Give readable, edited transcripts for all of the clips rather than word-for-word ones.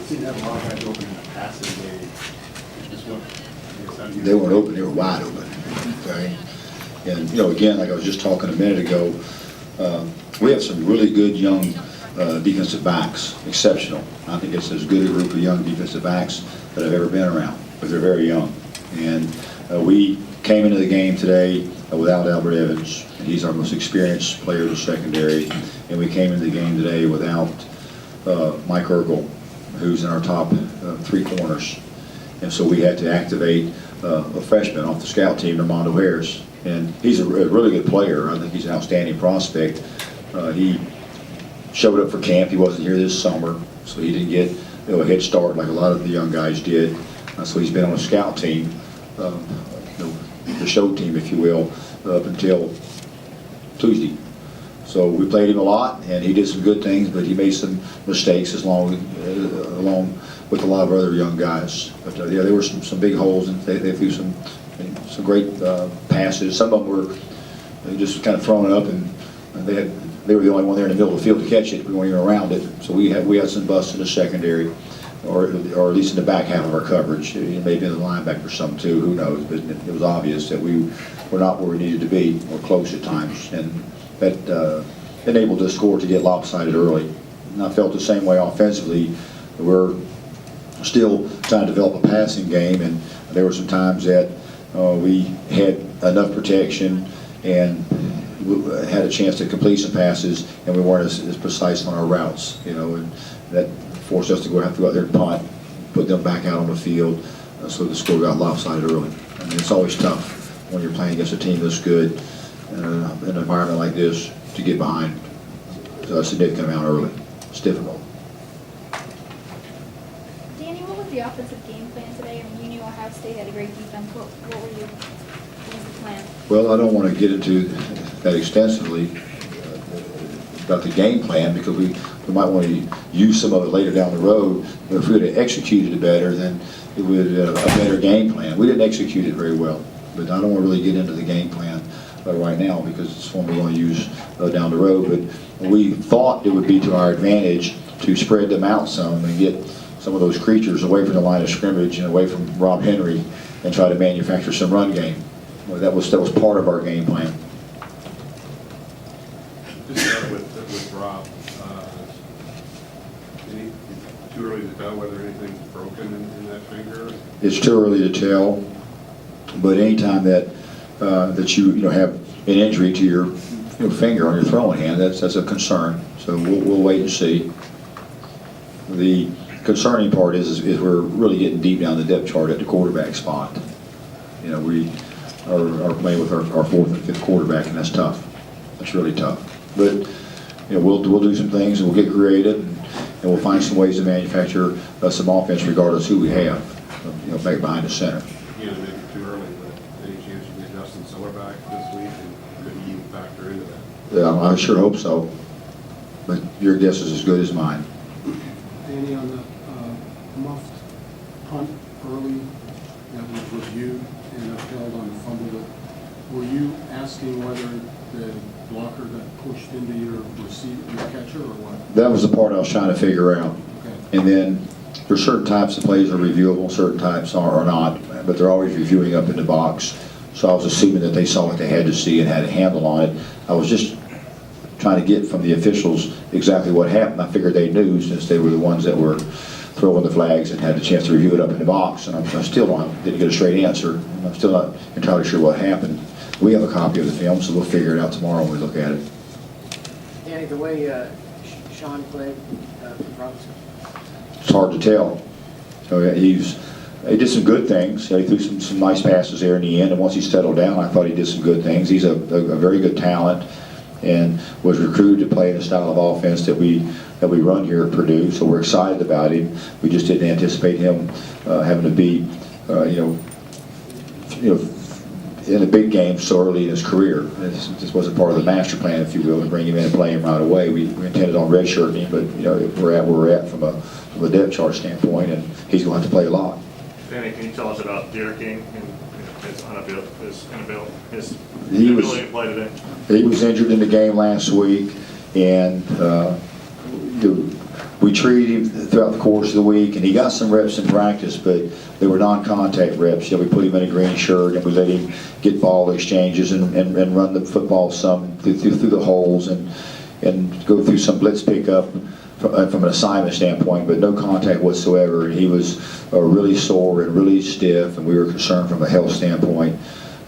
seem to have a lot of guys open in the passing game. Just what, They weren't open, they were wide open. Okay? And, again, like I was just talking a minute ago, we have some really good young defensive backs, exceptional. I think it's as good a group of young defensive backs that I've ever been around, but they're very young. And we came into the game today without Albert Evans, and he's our most experienced player in the secondary. And we came into the game today without Mike Urkel, who's in our top 3 corners. And so we had to activate a freshman off the scout team, Armando Harris. And he's a really good player. I think he's an outstanding prospect. He showed up for camp. He wasn't here this summer, so he didn't get a head start like a lot of the young guys did. So he's been on a scout team, the show team, if you will, up until Tuesday. So we played him a lot, and he did some good things, but he made some mistakes along with a lot of other young guys. But yeah, there were some big holes, and they threw some great passes. Some of them were just kind of thrown up, and they were the only one there in the middle of the field to catch it. We weren't even around it. So we had some busts in the secondary, or at least in the back half of our coverage. It may have been the linebacker some too, who knows, but it was obvious that we were not where we needed to be, or close at times, and that enabled the score to get lopsided early. And I felt the same way offensively. We're still trying to develop a passing game, and there were some times that we had enough protection and had a chance to complete some passes, and we weren't as precise on our routes, and that forced us to have to go out there and punt, put them back out on the field, so the score got lopsided early. I mean, it's always tough when you're playing against a team this good in an environment like this to get behind a significant amount early. It's difficult. Danny, what was the offensive game plan today? I mean, you knew Ohio State had a great defense. What was the plan? Well, I don't want to get into that extensively about the game plan, because we might want to use some of it later down the road. But if we would have executed it better, then it would have a better game plan. We didn't execute it very well, but I don't want to really get into the game plan right now, because it's one we're going to use down the road. But we thought it would be to our advantage to spread them out some and get some of those creatures away from the line of scrimmage and away from Rob Henry, and try to manufacture some run game. Well, that was part of our game plan. just start with Rob. Too early to tell whether anything's broken in that finger? It's too early to tell, but anytime that you have an injury to your finger on your throwing hand, that's a concern. So we'll wait and see. The concerning part is we're really getting deep down the depth chart at the quarterback spot. We are playing with our 4th and 5th quarterback, and that's tough. That's really tough. But we'll do some things, and we'll get creative, and we'll find some ways to manufacture some offense regardless who we have. Back behind the center. Maybe too early, but any chance you get Justin Siller back this week, and could he factor into that? Yeah, I sure hope so. But your guess is as good as mine. Danny, on the muffed punt early that was reviewed and upheld on the fumble, were you asking whether the blocker got pushed into your receiver, your catcher, or what? That was the part I was trying to figure out. Okay. And then there's certain types of plays are reviewable, certain types are not, but they're always reviewing up in the box. So I was assuming that they saw what they had to see and had a handle on it. I was just trying to get from the officials exactly what happened. I figured they knew, since they were the ones that were throwing the flags and had the chance to review it up in the box. And I still didn't get a straight answer. And I'm still not entirely sure what happened. We have a copy of the film, so we'll figure it out tomorrow when we look at it. Danny, the way Sean played for Robinson? It's hard to tell. So yeah, he did some good things. He threw some nice passes there in the end, and once he settled down, I thought he did some good things. He's a very good talent, and was recruited to play in a style of offense that we run here at Purdue. So we're excited about him. We just didn't anticipate him having to be, in a big game so early in his career. This wasn't part of the master plan, if you will, to bring him in and play him right away. We intended on redshirting him, but we're at where we're at from a depth chart standpoint, and he's going to have to play a lot. Danny, can you tell us about Deer King and his inability to play today? He was injured in the game last week, and we treated him throughout the course of the week, and he got some reps in practice, but they were non-contact reps. We put him in a green shirt, and we let him get ball exchanges and run the football some through the holes and go through some blitz pickup from an assignment standpoint, but no contact whatsoever. And he was really sore and really stiff, and we were concerned from a health standpoint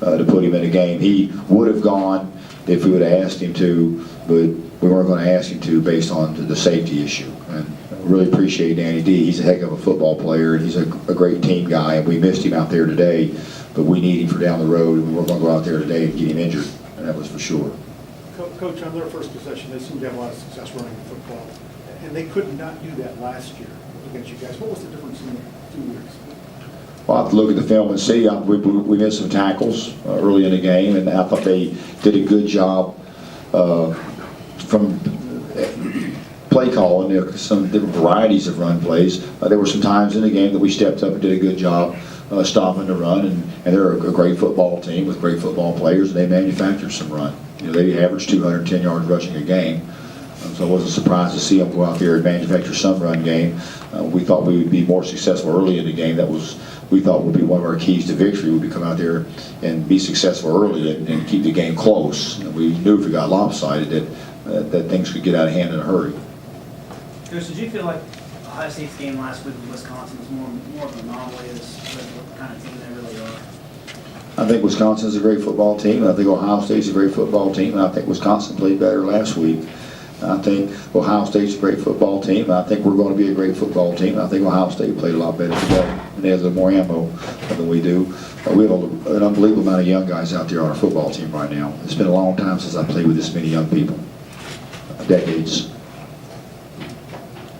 to put him in a game. He would have gone if we would have asked him to, but we weren't going to ask him to based on the safety issue. And I really appreciate Danny D. He's a heck of a football player, and he's a great team guy, and we missed him out there today, but we need him for down the road, and we weren't going to go out there today and get him injured, and that was for sure. Coach, on their first possession, they seemed to have a lot of success running the football, and they could not do that last year against you guys. What was the difference in the 2 years? Well, I have to look at the film and see. We missed some tackles early in the game, and I thought they did a good job from play calling. There were some different varieties of run plays. There were some times in the game that we stepped up and did a good job stopping the run, and they're a great football team with great football players, and they manufactured some run. They averaged 210 yards rushing a game. So I wasn't surprised to see them go out there and manufacture some run game. We thought we would be more successful early in the game. We thought would be one of our keys to victory would be come out there and be successful early and keep the game close. And we knew if we got lopsided that things could get out of hand in a hurry. Coach, did you feel like Ohio State's game last week with Wisconsin was more of an anomaly as what kind of team they really are? I think Wisconsin's a great football team, and I think Ohio State's a great football team, and I think Wisconsin played better last week. I think Ohio State's a great football team, and I think we're going to be a great football team. I think Ohio State played a lot better today, and they have a little more ammo than we do. We have an unbelievable amount of young guys out there on our football team right now. It's been a long time since I played with this many young people, decades.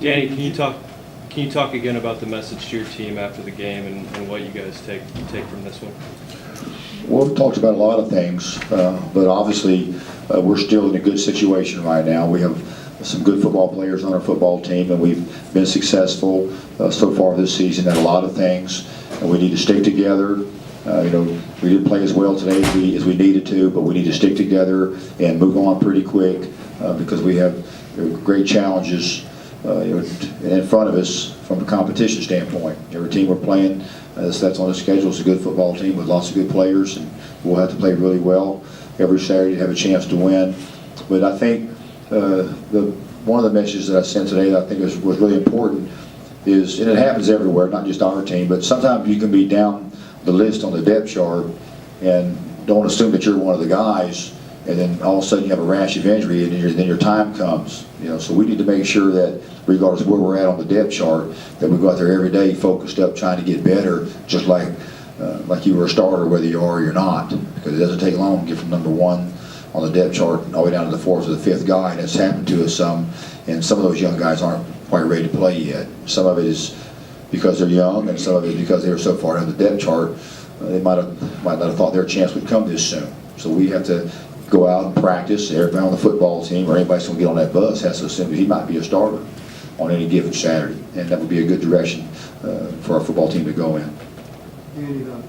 Danny, can you talk again about the message to your team after the game and what you guys take from this one? Well, we talked about a lot of things, but obviously we're still in a good situation right now. We have some good football players on our football team, and we've been successful so far this season at a lot of things, and we need to stick together. We didn't play as well today as we needed to, but we need to stick together and move on pretty quick because we have great challenges in front of us from a competition standpoint. Every team we're playing that's on the schedule is a good football team with lots of good players, and we'll have to play really well every Saturday to have a chance to win. But I think one of the messages that I sent today that I think was really important is, and it happens everywhere, not just our team, but sometimes you can be down the list on the depth chart and don't assume that you're one of the guys, and then all of a sudden you have a rash of injury, and then your time comes. So we need to make sure that regardless of where we're at on the depth chart, that we go out there every day focused up trying to get better, just like you were a starter whether you are or you're not, because it doesn't take long to get from number 1 on the depth chart all the way down to the 4th or the 5th guy, and it's happened to us some, and some of those young guys aren't quite ready to play yet. Some of it is because they're young, and some of it is because they were so far down the depth chart, they might not have thought their chance would come this soon. So we have to go out and practice. Everybody on the football team or anybody that's going to get on that bus has to assume that he might be a starter on any given Saturday, and that would be a good direction for our football team to go in. Andy, the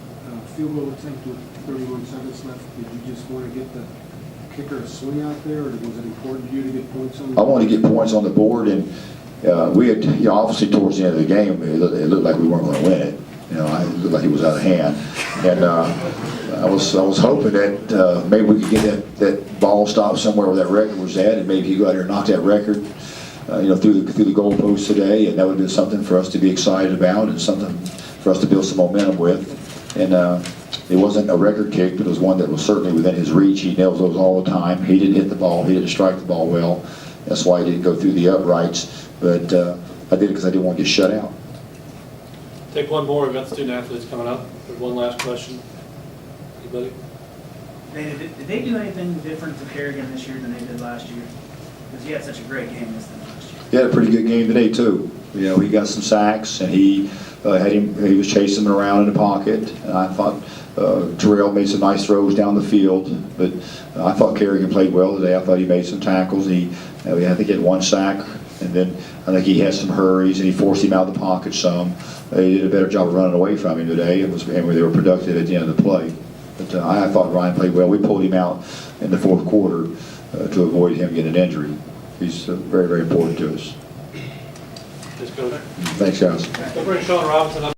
field goal attempt with 31 seconds left, did you just want to get the kicker to swing out there, or was it important to you to get points on the board? I wanted to get points on the board, and we had, obviously towards the end of the game, it looked like we weren't going to win it. It looked like it was out of hand, and I was hoping that maybe we could get that ball stopped somewhere where that record was at, and maybe you go out there and knock that record, through the goalpost today, and that would have been something for us to be excited about and something for us to build some momentum with. And it wasn't a record kick, but it was one that was certainly within his reach. He nails those all the time. He didn't hit the ball. He didn't strike the ball well. That's why he didn't go through the uprights. But I did it because I didn't want to get shut out. Take one more. We've got the student athletes coming up. One last question. Anybody? Did they do anything different to Kerrigan this year than they did last year? Because he had such a great game this time last year. He had a pretty good game today too. He got some sacks, and he was chasing him around in the pocket. And I thought Terrell made some nice throws down the field, but I thought Kerrigan played well today. I thought he made some tackles. I think he had one sack, and then I think he had some hurries, and he forced him out of the pocket some. They did a better job of running away from him today, and they were productive at the end of the play. But I thought Ryan played well. We pulled him out in the 4th quarter to avoid him getting an injury. He's very, very important to us. Just go. Thanks, guys. We'll bring Sean Robinson up.